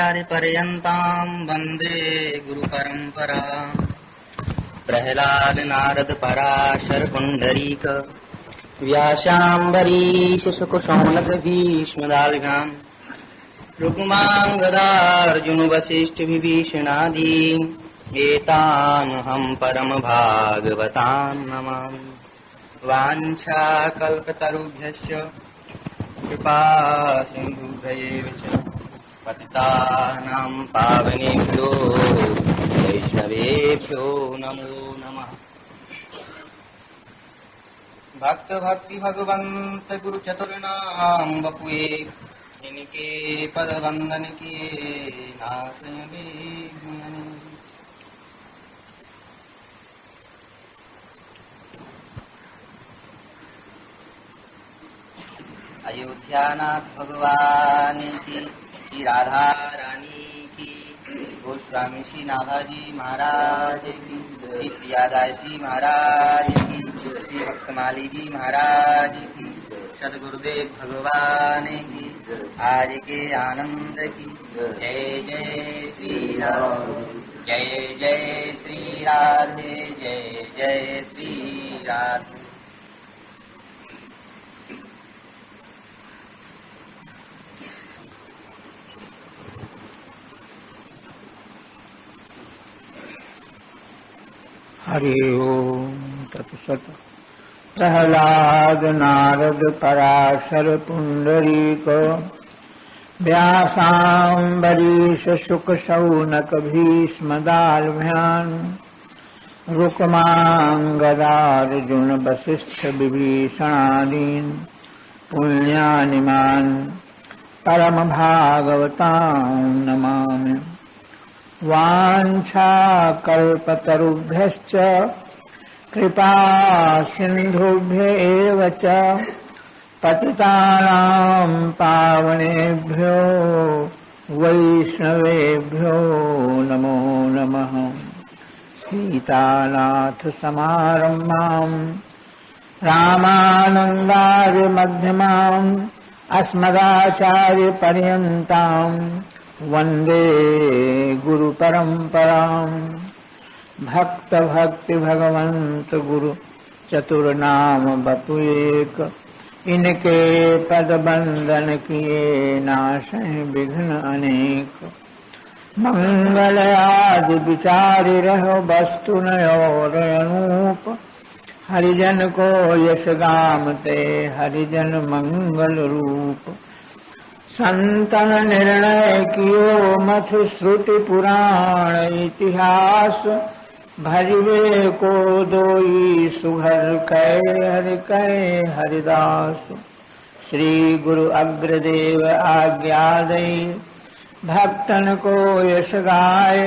आचार्यपर्यन्तां वन्दे गुरुपरम्पराम्। प्रह्लाद नारद पराशर पुण्डरीक व्यासाम्बरीश शुकशौनक भीष्मदाल्भ्याम् रुक्माङ्गदार्जुन वसिष्ठ विभीषणादीन् एतामहं परमभागवतां नमामि। वाञ्छाकल्पतरुभ्यश्च कृपा सिन्धुभ्यैव च पतितानां पावनेभ्यो वैष्णवेभ्यो नमो नमः। भक्त भक्ति भगवंत गुरु चतुर्नाम बपुए इनके पद वंदन किए नासय विघ्न। अयोध्यानाथ भगवान की, श्री राधा रानी की, गोस्वामी श्री नाभाजी महाराज की, श्री प्रियादास जी महाराज की, श्री भक्तमाली जी महाराज की, सदगुरुदेव भगवान की, आज के आनंद की। जय जय श्री राम, जय जय श्री राधे, जय जय श्री राधे। हरि ओम तत्सत। प्रह्लाद नारद पराशर पुंडरीक व्यासाम्बरीश शुक शौनक भीष्मदाल्भ्यान् रुक्माङ्गदार्जुन वसिष्ठ विभीषणादीन् पुण्यानिमान् परम भागवतां नमामि। वाञ्छाकल्पतरुभ्यश्च कृपा सिन्धुभ्यैव च पतितानां पावनेभ्यो वैष्णवेभ्यो नमो नमः। सीतानाथ समारम्भां रामानन्दार्य मध्यमाम् अस्मदाचार्यपर्यन्तां वन्दे गुरु परम्पराम्। भक्त भक्ति भगवंत गुरु चतुर्नाम बपुएक इनके पद बंदन किए नाशय विघ्न अनेक। मंगल आदि विचारि रहो वस्तु नयोर अनूप। हरिजन को यश गामते हरिजन मंगल रूप। संतन निर्णय कियो मथ श्रुति पुराण इतिहास। भजवे को दोई सुघर कै हरि कै हरिदास। श्री गुरु अग्रदेव आज्ञा दई भक्तन को यश गाय।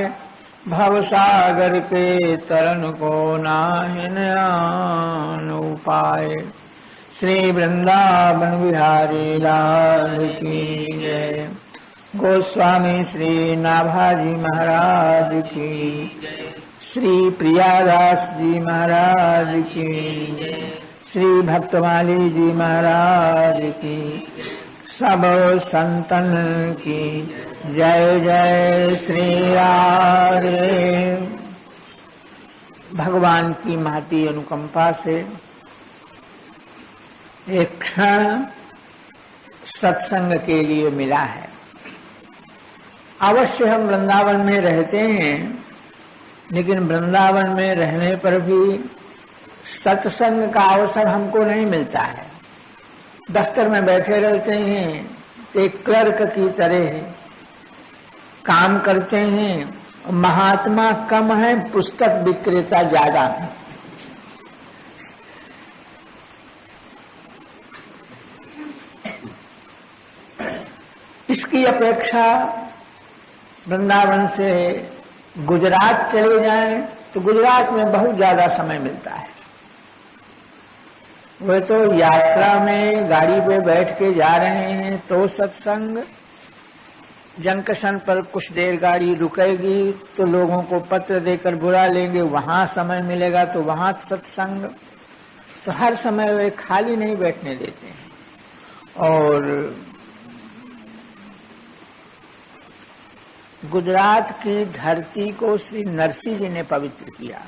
भवसागर के तरन को नाहिन आन उपाय। श्री वृंदावन बिहारी लाल की जय। गोस्वामी श्री नाभाजी महाराज की, श्री प्रियादास जी महाराज की, श्री भक्तमाली जी महाराज की, सब संतन की जय जय श्री राधे। भगवान की महती अनुकंपा से एक क्षण सत्संग के लिए मिला है। अवश्य हम वृंदावन में रहते हैं, लेकिन वृंदावन में रहने पर भी सत्संग का अवसर हमको नहीं मिलता है। दफ्तर में बैठे रहते हैं, एक क्लर्क की तरह काम करते हैं। महात्मा कम है, पुस्तक विक्रेता ज्यादा है। इसकी अपेक्षा वृंदावन से गुजरात चले जाएं तो गुजरात में बहुत ज्यादा समय मिलता है। वे तो यात्रा में गाड़ी पे बैठ के जा रहे हैं तो सत्संग। जंक्शन पर कुछ देर गाड़ी रुकेगी तो लोगों को पत्र देकर बुला लेंगे, वहां समय मिलेगा तो वहां सत्संग। तो हर समय वे खाली नहीं बैठने देते हैं। और गुजरात की धरती को श्री नरसिंह जी ने पवित्र किया।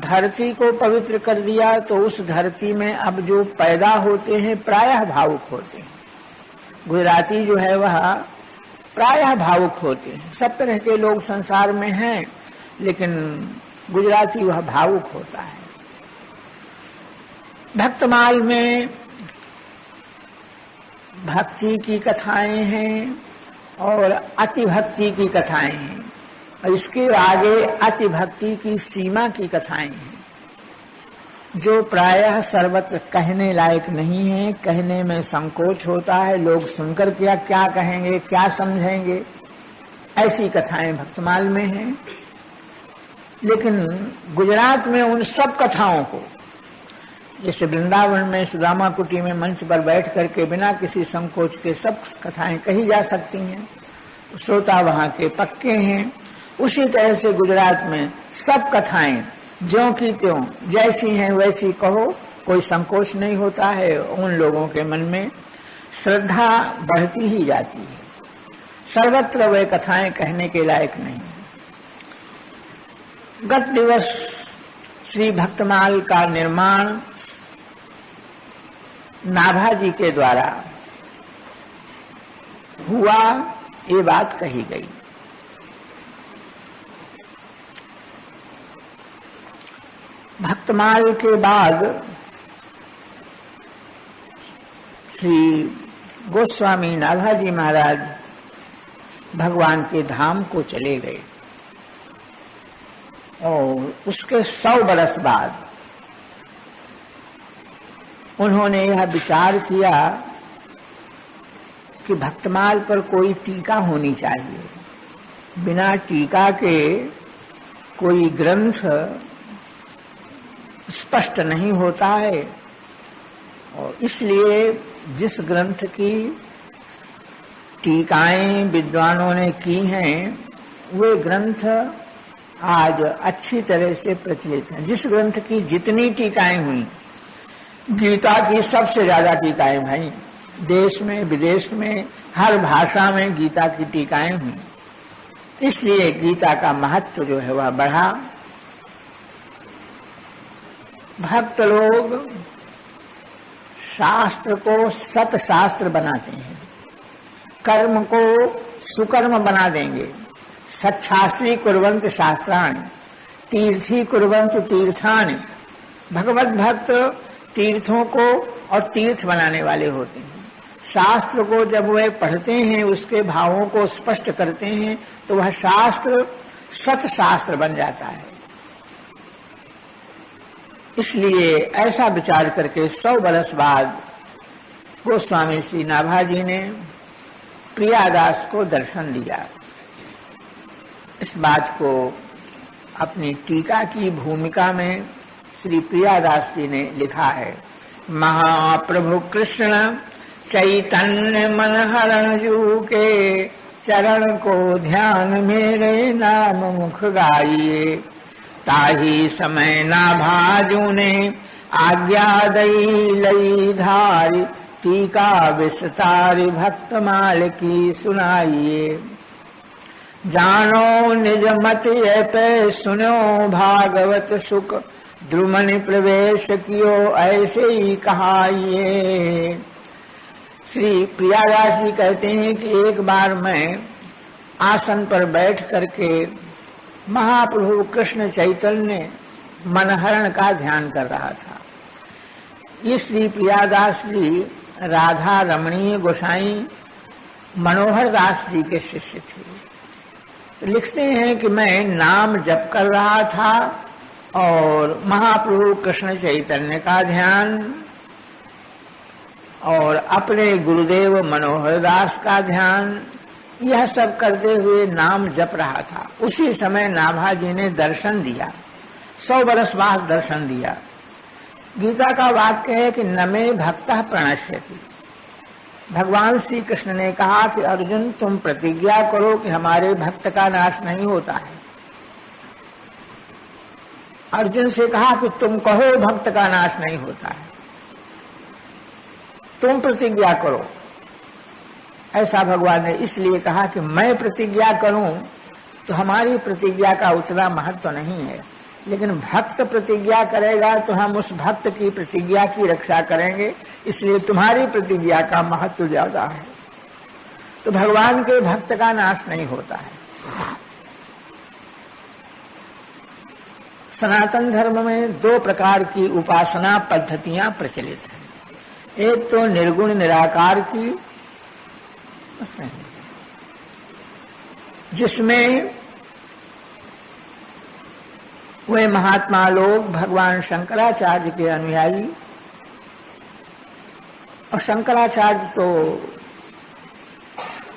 धरती को पवित्र कर दिया तो उस धरती में अब जो पैदा होते हैं प्रायः भावुक होते हैं। गुजराती जो है वह प्रायः भावुक होते हैं। सब तरह के लोग संसार में हैं, लेकिन गुजराती वह भावुक होता है। भक्तमाल में भक्ति की कथाएं हैं और अति भक्ति की कथाएं हैं, और इसके आगे अति भक्ति की सीमा की कथाएं हैं, जो प्रायः सर्वत्र कहने लायक नहीं है। कहने में संकोच होता है, लोग सुनकर क्या कहेंगे, क्या समझेंगे, ऐसी कथाएं भक्तमाल में हैं। लेकिन गुजरात में उन सब कथाओं को, जैसे वृंदावन में सुदामा कुटी में मंच पर बैठ करके बिना किसी संकोच के सब कथाएं कही जा सकती हैं, श्रोता वहां के पक्के हैं। उसी तरह से गुजरात में सब कथाएं ज्यों की त्यों जैसी हैं वैसी कहो, कोई संकोच नहीं होता है। उन लोगों के मन में श्रद्धा बढ़ती ही जाती है। सर्वत्र वे कथाएं कहने के लायक नहीं। गत दिवस श्री भक्तमाल का निर्माण नाभाजी के द्वारा हुआ, ये बात कही गई। भक्तमाल के बाद श्री गोस्वामी नाभाजी महाराज भगवान के धाम को चले गए, और उसके 100 बरस बाद उन्होंने यह विचार किया कि भक्तमाल पर कोई टीका होनी चाहिए। बिना टीका के कोई ग्रंथ स्पष्ट नहीं होता है, और इसलिए जिस ग्रंथ की टीकाएं विद्वानों ने की हैं, वे ग्रंथ आज अच्छी तरह से प्रचलित हैं। जिस ग्रंथ की जितनी टीकाएं हुई, गीता की सबसे ज्यादा टीकाएं भाई, देश में विदेश में हर भाषा में गीता की टीकाएं हुई, इसलिए गीता का महत्व जो है वह बढ़ा। भक्त लोग शास्त्र को सत शास्त्र बनाते हैं, कर्म को सुकर्म बना देंगे। सच्छास्त्री कुर्वन्त शास्त्राणि, तीर्थी कुर्वन्त तीर्थानि। भगवत भक्त तीर्थों को और तीर्थ बनाने वाले होते हैं। शास्त्र को जब वे पढ़ते हैं, उसके भावों को स्पष्ट करते हैं, तो वह शास्त्र सत शास्त्र बन जाता है। इसलिए ऐसा विचार करके 100 बरस बाद गोस्वामी श्री नाभाजी ने प्रियादास को दर्शन दिया। इस बात को अपनी टीका की भूमिका में श्री प्रियादास जी ने लिखा है। महाप्रभु कृष्ण चैतन्य मन हरण जू के चरण को ध्यान मेरे नाम मुख गाइए। ताही समय नाभाजू ने आज्ञा दई लई धारी, टीका विस्तारी भक्तमाल की सुनाइए। जानो निज मत पे सुनो भागवत सुख, द्रुमनि प्रवेश कियो ऐसे ही कहाइए। श्री प्रियादास जी कहते हैं कि एक बार मैं आसन पर बैठ करके महाप्रभु कृष्ण चैतन्य मनहरण का ध्यान कर रहा था। ये श्री प्रियादास जी राधा रमणीय गोसाई मनोहर दास जी के शिष्य थे। लिखते हैं कि मैं नाम जप कर रहा था और महाप्रभु कृष्ण चैतन्य का ध्यान और अपने गुरुदेव मनोहर दास का ध्यान, यह सब करते हुए नाम जप रहा था। उसी समय नाभाजी ने दर्शन दिया, 100 बरस बाद दर्शन दिया। गीता का वाक्य है कि न मे भक्तः प्रणश्यति। भगवान श्री कृष्ण ने कहा कि अर्जुन तुम प्रतिज्ञा करो कि हमारे भक्त का नाश नहीं होता है। अर्जुन से कहा कि तुम कहो भक्त का नाश नहीं होता है, तुम प्रतिज्ञा करो। ऐसा भगवान ने इसलिए कहा कि मैं प्रतिज्ञा करूं तो हमारी प्रतिज्ञा का उतना महत्व नहीं है, लेकिन भक्त प्रतिज्ञा करेगा तो हम उस भक्त की प्रतिज्ञा की रक्षा करेंगे, इसलिए तुम्हारी प्रतिज्ञा का महत्व ज्यादा है। तो भगवान के भक्त का नाश नहीं होता है। सनातन धर्म में 2 प्रकार की उपासना पद्धतियां प्रचलित हैं। एक तो निर्गुण निराकार की, जिसमें वे महात्मा लोग भगवान शंकराचार्य के अनुयायी, और शंकराचार्य तो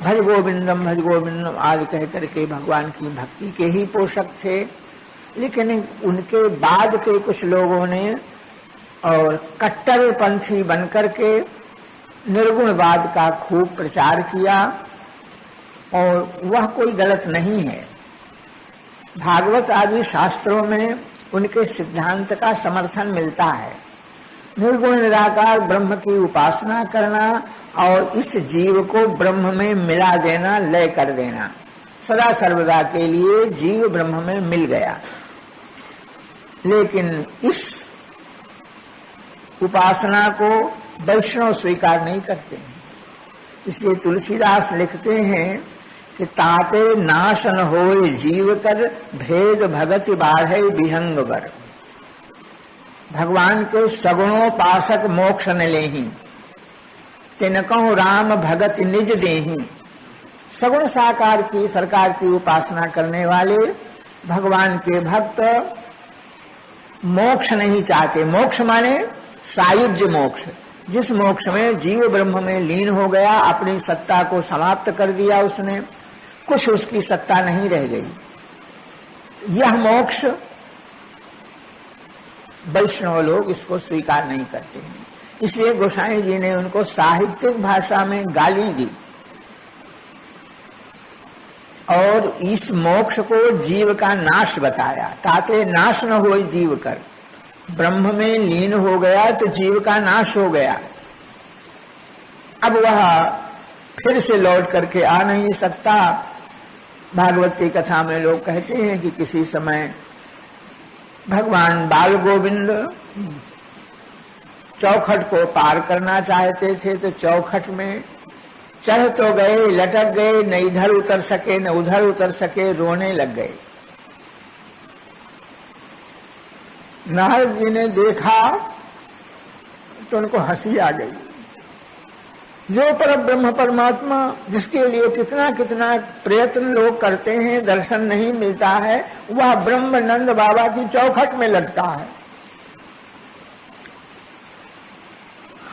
भज गोविंदम आदि कह करके भगवान की भक्ति के ही पोषक थे, लेकिन उनके बाद के कुछ लोगों ने और कट्टरपंथी बनकर के निर्गुणवाद का खूब प्रचार किया, और वह कोई गलत नहीं है। भागवत आदि शास्त्रों में उनके सिद्धांत का समर्थन मिलता है। निर्गुण निराकार ब्रह्म की उपासना करना और इस जीव को ब्रह्म में मिला देना, लय कर देना, सदा सर्वदा के लिए जीव ब्रह्म में मिल गया। लेकिन इस उपासना को वैष्णव स्वीकार नहीं करते हैं। इसलिए तुलसीदास लिखते हैं कि ताते नाशन होए जीव कर, भेद भगति बाढ़े विहंग बर। भगवान के सगुणोपासक मोक्ष न लेही, तिनकहु राम भगत निज देही। सगुण साकार की सरकार की उपासना करने वाले भगवान के भक्त मोक्ष नहीं चाहते। मोक्ष माने सायुज्य मोक्ष, जिस मोक्ष में जीव ब्रह्म में लीन हो गया, अपनी सत्ता को समाप्त कर दिया उसने, कुछ उसकी सत्ता नहीं रह गई। यह मोक्ष वैष्णव लोग इसको स्वीकार नहीं करते हैं। इसलिए गोसाई जी ने उनको साहित्यिक भाषा में गाली दी और इस मोक्ष को जीव का नाश बताया। ताते नाश न हो जीव कर, ब्रह्म में लीन हो गया तो जीव का नाश हो गया। अब वह फिर से लौट करके आ नहीं सकता। भागवत की कथा में लोग कहते हैं कि किसी समय भगवान बाल गोविंद चौखट को पार करना चाहते थे, तो चौखट में चढ़ तो गए, लटक गए, न इधर उतर सके न उधर उतर सके, रोने लग गए। नारद जी ने देखा तो उनको हंसी आ गई। जो पर ब्रह्म परमात्मा जिसके लिए कितना कितना प्रयत्न लोग करते हैं, दर्शन नहीं मिलता है, वह ब्रह्म नंद बाबा की चौखट में लटका है।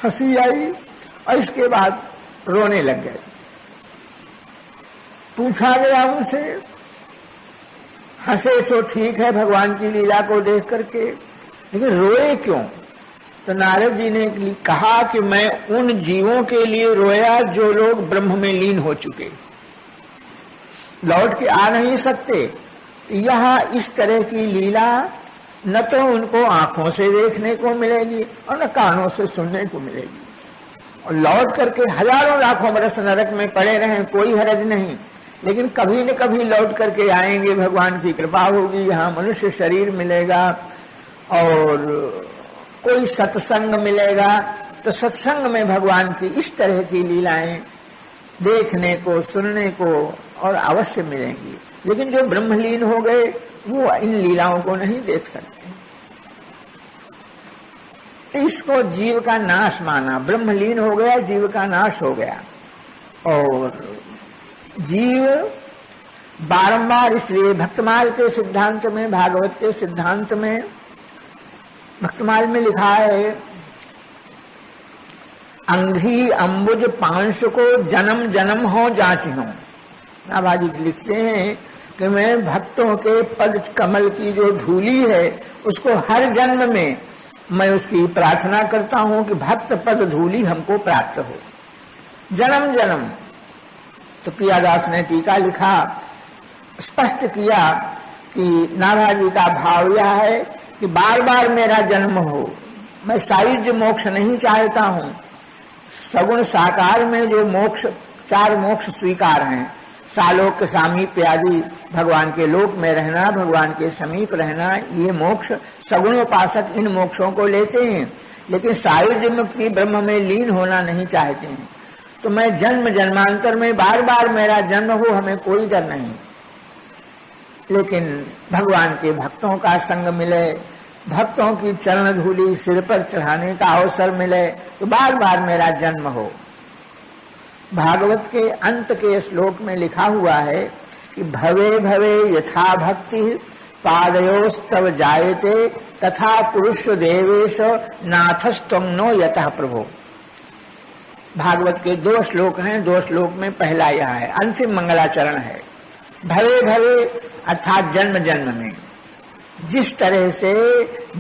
हंसी आई और इसके बाद रोने लग गए। पूछा गया उनसे, हंसे तो ठीक है भगवान की लीला को देख करके, लेकिन रोए क्यों? तो नारद जी ने कहा कि मैं उन जीवों के लिए रोया जो लोग ब्रह्म में लीन हो चुके, लौट के आ नहीं सकते। यह इस तरह की लीला न तो उनको आंखों से देखने को मिलेगी और न कानों से सुनने को मिलेगी, और लौट करके हजारों लाखों बरस नरक में पड़े रहें कोई हरज नहीं, लेकिन कभी न कभी लौट करके आएंगे। भगवान की कृपा होगी, यहाँ मनुष्य शरीर मिलेगा और कोई सत्संग मिलेगा, तो सत्संग में भगवान की इस तरह की लीलाएं देखने को सुनने को और अवश्य मिलेंगी। लेकिन जो ब्रह्मलीन हो गए वो इन लीलाओं को नहीं देख सकते। इसको जीव का नाश माना, ब्रह्मलीन हो गया, जीव का नाश हो गया। और जीव बारंबार, इसलिए भक्तमाल के सिद्धांत में, भागवत के सिद्धांत में, भक्तमाल में लिखा है, अंधी अंबुज पांश को जन्म जन्म हो जांच हूं। नाभाजी लिखते हैं कि मैं भक्तों के पद कमल की जो धूली है उसको हर जन्म में मैं उसकी प्रार्थना करता हूं कि भक्त पद धूली हमको प्राप्त हो, जन्म जन्म। तो पियादास ने टीका लिखा, स्पष्ट किया कि नाभाजी का भाव यह है कि बार बार मेरा जन्म हो, मैं सायुज्य मोक्ष नहीं चाहता हूं, सगुण साकार में जो मोक्ष 4 मोक्ष स्वीकार हैं। सालोक सामीप्य आदि, भगवान के लोक में रहना, भगवान के समीप रहना, ये मोक्ष सगुणोपासक इन मोक्षों को लेते हैं, लेकिन सायुज्य मुक्ति ब्रह्म में लीन होना नहीं चाहते हैं। तो मैं जन्म जन्मांतर में बार बार मेरा जन्म हो, हमें कोई डर नहीं, लेकिन भगवान के भक्तों का संग मिले, भक्तों की चरण धूली सिर पर चढ़ाने का अवसर मिले, तो बार बार मेरा जन्म हो। भागवत के अंत के श्लोक में लिखा हुआ है कि भवे भवे यथा भक्ति पादयोस्तव जायते तथा पुरुष देवेश नाथस्तम नो यतः प्रभो। भागवत के 2 श्लोक हैं, 2 श्लोक में पहला यह है, अंतिम मंगलाचरण है। भवे भवे अर्थात जन्म जन्म में, जिस तरह से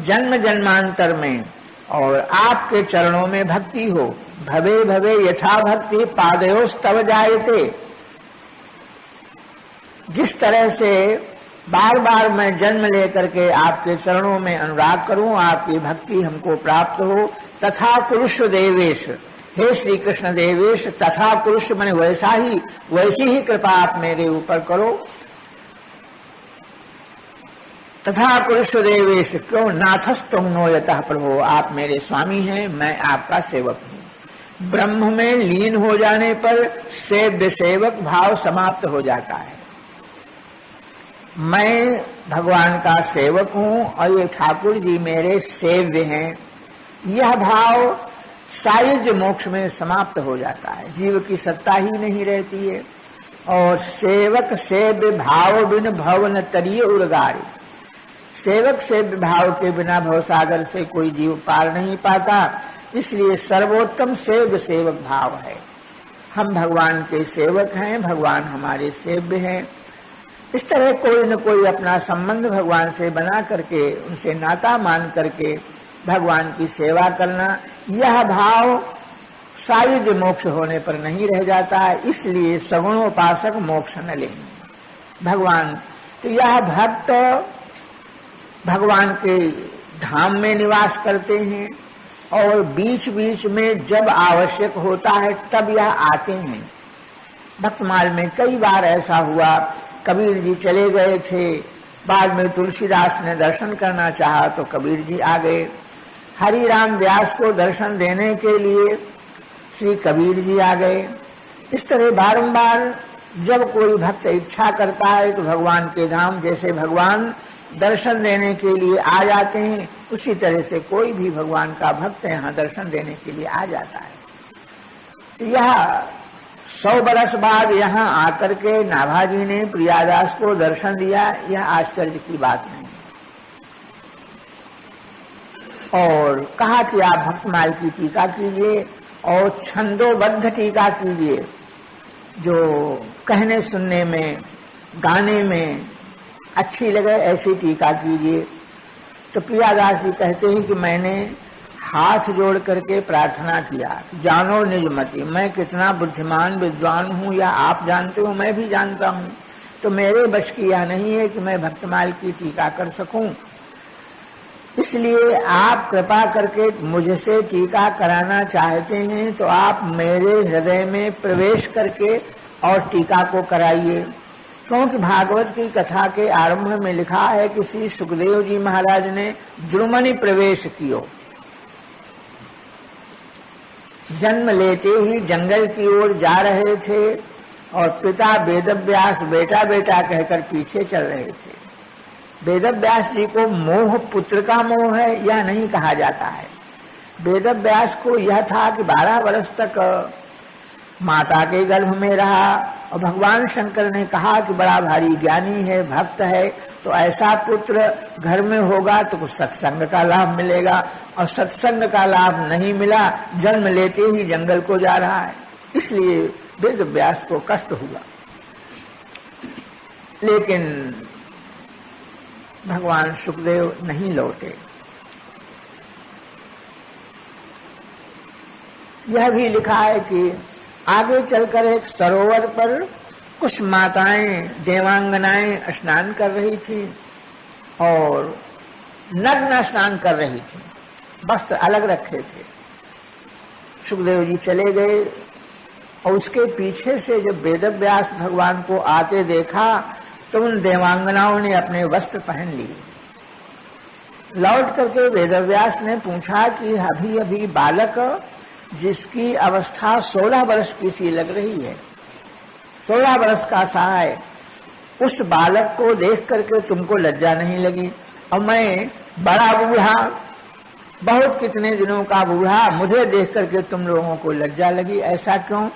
जन्म जन्मांतर में और आपके चरणों में भक्ति हो, भवे भवे यथा भक्ति पादयोस्तव जायते, जिस तरह से बार बार मैं जन्म लेकर के आपके चरणों में अनुराग करूं, आपकी भक्ति हमको प्राप्त हो, तथा पुरुष देवेश, हे श्री कृष्ण देवेश, तथा पुरुष मैंने वैसी ही कृपा आप मेरे ऊपर करो। तथा पुरुष देवेश क्यों, नाथस्तुम नो यतः प्रभो, आप मेरे स्वामी हैं, मैं आपका सेवक हूँ। ब्रह्म में लीन हो जाने पर सेव्य सेवक भाव समाप्त हो जाता है। मैं भगवान का सेवक हूँ और ये ठाकुर जी मेरे सेव्य हैं, यह भाव सायुज्य मोक्ष में समाप्त हो जाता है। जीव की सत्ता ही नहीं रहती है। और सेवक सेव्य भाव बिन भव न तरिय उर्गारी, सेवक सेव्य भाव के बिना भवसागर से कोई जीव पार नहीं पाता। इसलिए सर्वोत्तम सेव्य सेवक भाव है। हम भगवान के सेवक हैं, भगवान हमारे सेव्य हैं। इस तरह कोई न कोई अपना संबंध भगवान से बना करके, उनसे नाता मान करके भगवान की सेवा करना, यह भाव सायुज्य मोक्ष होने पर नहीं रह जाता है। इसलिए सगुणोपासक मोक्ष न लेंगे भगवान। तो यह भक्त भगवान के धाम में निवास करते हैं और बीच बीच में जब आवश्यक होता है तब यह आते हैं। भक्तमाल में कई बार ऐसा हुआ, कबीर जी चले गए थे, बाद में तुलसीदास ने दर्शन करना चाहा तो कबीर जी आ गए। हरिराम व्यास को दर्शन देने के लिए श्री कबीर जी आ गए। इस तरह बारंबार जब कोई भक्त इच्छा करता है तो भगवान के धाम, जैसे भगवान दर्शन देने के लिए आ जाते हैं, उसी तरह से कोई भी भगवान का भक्त यहाँ दर्शन देने के लिए आ जाता है। यह 100 बरस बाद यहाँ आकर के नाभाजी ने प्रियादास को दर्शन दिया, यह आश्चर्य की बात नहीं। और कहा कि आप भक्तमाल की टीका कीजिए और छंदोबद्ध टीका कीजिए, जो कहने सुनने में गाने में अच्छी लगे ऐसी टीका कीजिए। तो प्रियादास जी कहते हैं कि मैंने हाथ जोड़ करके प्रार्थना किया, जानो निज मति, मैं कितना बुद्धिमान विद्वान हूँ या आप जानते हो, मैं भी जानता हूँ, तो मेरे बश की यह नहीं है कि मैं भक्तमाल की टीका कर सकूं। इसलिए आप कृपा करके मुझसे टीका कराना चाहते हैं तो आप मेरे हृदय में प्रवेश करके और टीका को कराइए। क्योंकि भागवत की कथा के आरंभ में लिखा है कि श्री सुखदेव जी महाराज ने द्रुमनि प्रवेश कियो, जन्म लेते ही जंगल की ओर जा रहे थे और पिता वेदव्यास बेटा बेटा कहकर पीछे चल रहे थे। वेदव्यास जी को मोह पुत्र का मोह है यह नहीं कहा जाता है। वेदव्यास को यह था कि 12 वर्ष तक माता के गर्भ में रहा और भगवान शंकर ने कहा कि बड़ा भारी ज्ञानी है, भक्त है, तो ऐसा पुत्र घर में होगा तो कुछ सत्संग का लाभ मिलेगा, और सत्संग का लाभ नहीं मिला, जन्म लेते ही जंगल को जा रहा है। इसलिए वेदव्यास को कष्ट हुआ। लेकिन भगवान सुखदेव नहीं लौटे। यह भी लिखा है कि आगे चलकर एक सरोवर पर कुछ माताएं देवांगनाएं स्नान कर रही थी और नग्न स्नान कर रही थी, वस्त्र अलग रखे थे। सुखदेव जी चले गए और उसके पीछे से जब वेदव्यास भगवान को आते देखा तो उन देवांगनाओं ने अपने वस्त्र पहन लिए। लौट करके वेदव्यास ने पूछा कि अभी अभी बालक जिसकी अवस्था 16 वर्ष की सी लग रही है, 16 वर्ष का सा है, उस बालक को देख करके तुमको लज्जा नहीं लगी? और मैं बड़ा बूढ़ा, बहुत कितने दिनों का बूढ़ा, मुझे देख करके तुम लोगों को लज्जा लगी, ऐसा क्यों?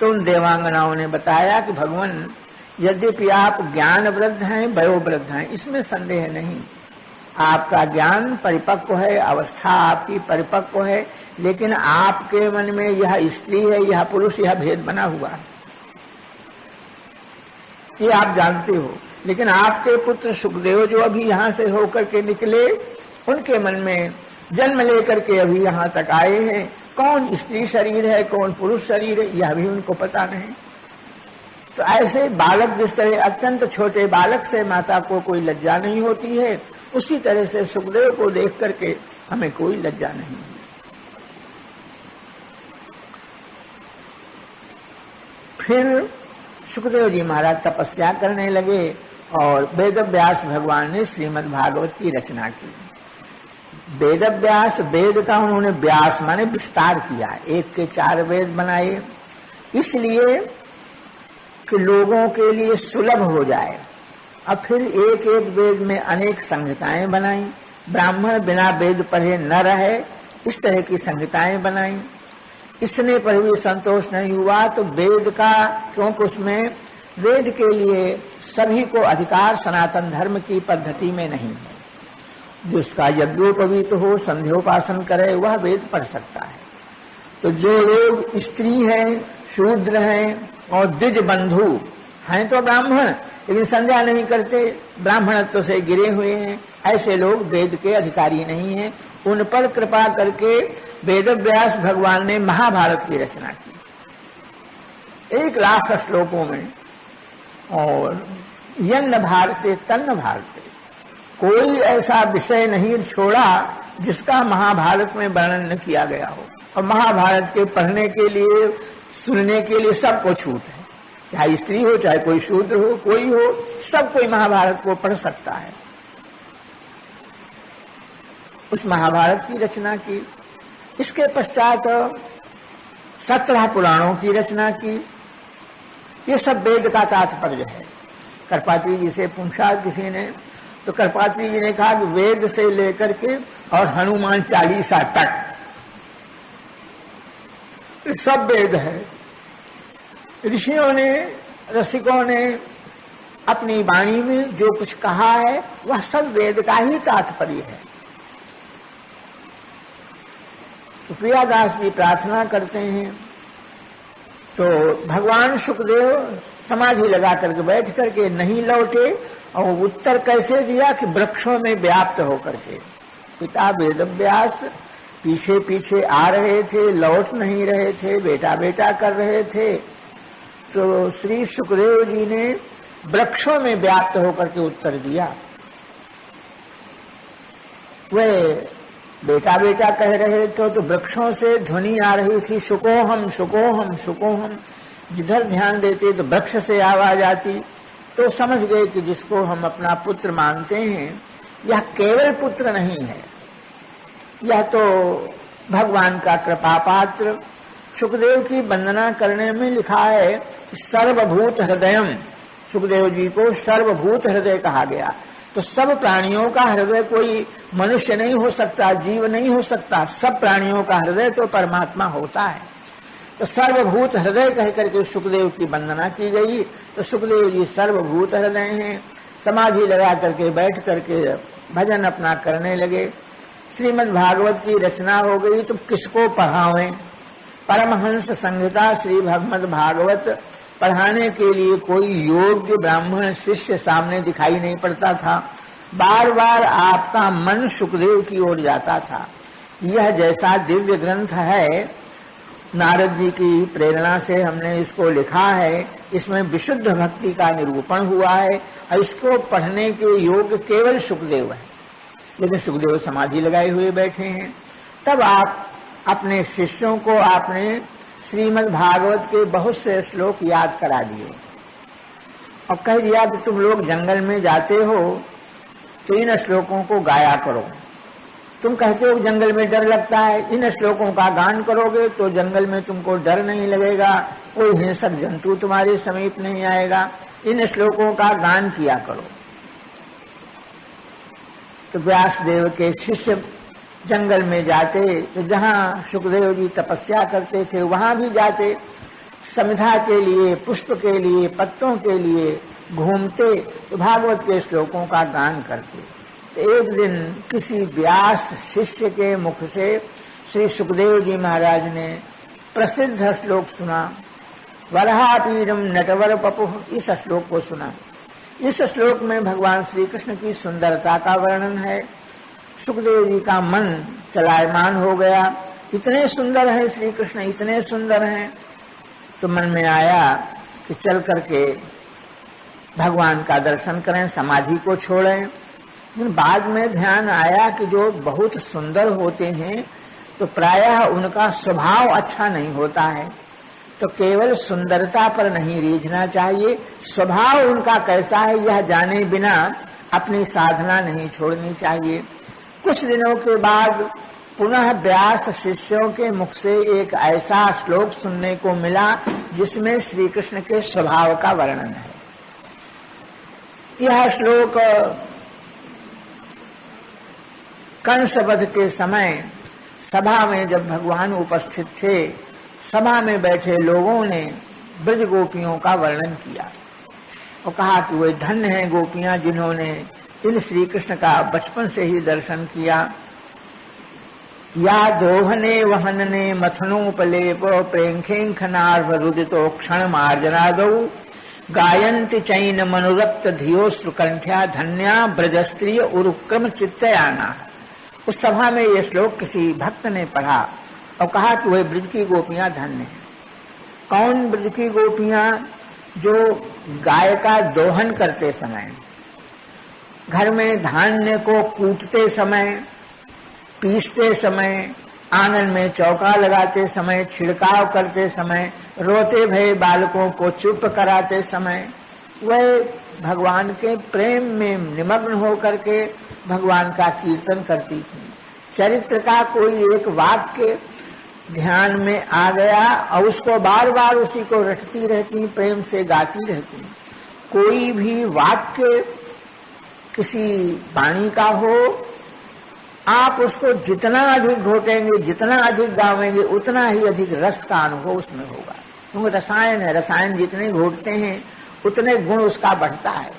तो उन देवांगनाओं ने बताया कि भगवान, यद्यपि आप ज्ञान वृद्ध हैं, वयोवृद्ध हैं, इसमें संदेह नहीं, आपका ज्ञान परिपक्व है, अवस्था आपकी परिपक्व है, लेकिन आपके मन में यह स्त्री है, यह पुरुष, यह भेद बना हुआ है, ये आप जानते हो। लेकिन आपके पुत्र सुखदेव जो अभी यहाँ से होकर के निकले, उनके मन में जन्म लेकर के अभी यहाँ तक आए हैं, कौन स्त्री शरीर है, कौन पुरुष शरीर है, यह भी उनको पता नहीं। तो ऐसे बालक, जिस तरह अत्यंत छोटे बालक से माता को कोई लज्जा नहीं होती है, उसी तरह से सुखदेव को देख करके हमें कोई लज्जा नहीं। फिर सुखदेव जी महाराज तपस्या करने लगे और वेदव्यास भगवान ने श्रीमद् भागवत की रचना की। वेदव्यास, वेद का उन्होंने व्यास माने विस्तार किया, एक के 4 वेद बनाए, इसलिए कि लोगों के लिए सुलभ हो जाए। अब फिर एक एक वेद में अनेक संहिताएं बनाई, ब्राह्मण बिना वेद पढ़े न रहे, इस तरह की संहिताएं बनाई। इसने पर भी संतोष नहीं हुआ तो वेद का, क्योंकि उसमें वेद के लिए सभी को अधिकार सनातन धर्म की पद्धति में नहीं है। जिसका यज्ञोपवीत हो, संध्योपासन करे, वह वेद पढ़ सकता है। तो जो लोग स्त्री हैं, शूद्र हैं और द्विज बंधु हैं तो ब्राह्मण, लेकिन संध्या नहीं करते, ब्राह्मणत्व से गिरे हुए हैं, ऐसे लोग वेद के अधिकारी नहीं हैं। उन पर कृपा करके वेदव्यास भगवान ने महाभारत की रचना की 1 लाख श्लोकों में, और यन्न भारते तन्न भारते, कोई ऐसा विषय नहीं छोड़ा जिसका महाभारत में वर्णन न किया गया हो। और महाभारत के पढ़ने के लिए, सुनने के लिए सबको छूट है, चाहे स्त्री हो, चाहे कोई शूद्र हो, कोई हो, सब कोई महाभारत को पढ़ सकता है। उस महाभारत की रचना की। इसके पश्चात 17 पुराणों की रचना की। ये सब वेद का तात्पर्य है। कर्पात्री जी से पूछा किसी ने, तो कर्पात्री जी ने कहा कि वेद से लेकर के और हनुमान चालीसा तक सब वेद है। ऋषियों ने, रसिकों ने अपनी वाणी में जो कुछ कहा है वह सब वेद का ही तात्पर्य है। तो प्रियादास जी प्रार्थना करते हैं, तो भगवान सुखदेव समाधि लगा करके बैठ करके नहीं लौटे, और उत्तर कैसे दिया कि वृक्षों में व्याप्त होकर के। पिता वेदव्यास पीछे पीछे आ रहे थे, लौट नहीं रहे थे, बेटा बेटा कर रहे थे। तो श्री सुखदेव जी ने वृक्षों में व्याप्त होकर के उत्तर दिया। वे बेटा बेटा कह रहे थे तो वृक्षों से ध्वनि आ रही थी, सुकोहम सुकोहम सुकोहम। जिधर ध्यान देते तो वृक्ष से आवाज आती। तो समझ गए कि जिसको हम अपना पुत्र मानते हैं, यह केवल पुत्र नहीं है, यह तो भगवान का कृपा पात्र। सुखदेव की वंदना करने में लिखा है सर्वभूत हृदयम, सुखदेव जी को सर्वभूत हृदय कहा गया। तो सब प्राणियों का हृदय कोई मनुष्य नहीं हो सकता, जीव नहीं हो सकता, सब प्राणियों का हृदय तो परमात्मा होता है। तो सर्वभूत हृदय कह करके सुखदेव की वंदना की गई। तो सुखदेव जी सर्वभूत हृदय हैं। समाधि लगा करके बैठ करके भजन अपना करने लगे। श्रीमद् भागवत की रचना हो गई तो किसको पढ़ावें? परमहंस संहिता श्री भगवत भागवत पढ़ाने के लिए कोई योग्य ब्राह्मण शिष्य सामने दिखाई नहीं पड़ता था। बार बार आपका मन सुखदेव की ओर जाता था। यह जैसा दिव्य ग्रंथ है, नारद जी की प्रेरणा से हमने इसको लिखा है, इसमें विशुद्ध भक्ति का निरूपण हुआ है और इसको पढ़ने के योग्य केवल सुखदेव है। लेकिन सुखदेव समाधि लगाए हुए बैठे हैं। तब आप अपने शिष्यों को आपने श्रीमद् भागवत के बहुत से श्लोक याद करा दिए और कह दिया कि तुम लोग जंगल में जाते हो तो इन श्लोकों को गाया करो। तुम कहते हो जंगल में डर लगता है, इन श्लोकों का गान करोगे तो जंगल में तुमको डर नहीं लगेगा, कोई हिंसक जंतु तुम्हारे समीप नहीं आएगा। इन श्लोकों का गान किया करो। तो व्यासदेव के शिष्य जंगल में जाते तो जहाँ सुखदेव जी तपस्या करते थे वहां भी जाते, समिधा के लिए, पुष्प के लिए, पत्तों के लिए घूमते तो भागवत के श्लोकों का गान करते। तो एक दिन किसी व्यास शिष्य के मुख से श्री सुखदेव जी महाराज ने प्रसिद्ध श्लोक सुना, वराहपीडम नटवर पपुः, इस श्लोक को सुना। इस श्लोक में भगवान श्री कृष्ण की सुंदरता का वर्णन है। सुखदेव जी का मन चलायमान हो गया, इतने सुंदर है श्री कृष्ण, इतने सुंदर हैं। तो मन में आया कि चल करके भगवान का दर्शन करें, समाधि को छोड़ें। लेकिन बाद में ध्यान आया कि जो बहुत सुंदर होते हैं तो प्रायः उनका स्वभाव अच्छा नहीं होता है, तो केवल सुंदरता पर नहीं रीझना चाहिए, स्वभाव उनका कैसा है यह जाने बिना अपनी साधना नहीं छोड़नी चाहिए। कुछ दिनों के बाद पुनः व्यास शिष्यों के मुख से एक ऐसा श्लोक सुनने को मिला जिसमें श्री कृष्ण के स्वभाव का वर्णन है। यह श्लोक कंसवध के समय सभा में जब भगवान उपस्थित थे, सभा में बैठे लोगों ने ब्रज गोपियों का वर्णन किया और कहा कि वे धन्य हैं गोपियां जिन्होंने इन श्री कृष्ण का बचपन से ही दर्शन किया। या दोहने वहनने मथनोपलेप प्रेंखेंखनार्भ रुदितो क्षण मार्जनादौ गायन्ति चैन मनुरक्त धियोश्रु कंठ्या धन्या ब्रजस्त्रीय उरुक्रम चित्तयाना। उस सभा में ये श्लोक किसी भक्त ने पढ़ा और कहा कि वह ब्रज की गोपियां धन्य हैं। कौन ब्रज की गोपियां? जो गाय का दोहन करते समय, घर में धान्य को कूटते समय, पीसते समय, आंगन में चौका लगाते समय, छिड़काव करते समय, रोते भये बालकों को चुप कराते समय, वह भगवान के प्रेम में निमग्न होकर के भगवान का कीर्तन करती थी। चरित्र का कोई एक वाक्य ध्यान में आ गया और उसको बार बार उसी को रटती रहती, प्रेम से गाती रहती। कोई भी वाक्य किसी वाणी का हो, आप उसको जितना अधिक घोटेंगे, जितना अधिक गावेंगे, उतना ही अधिक रस का अनुभव उसमें होगा। क्योंकि रसायन है, रसायन जितने घोटते हैं उतने गुण उसका बढ़ता है।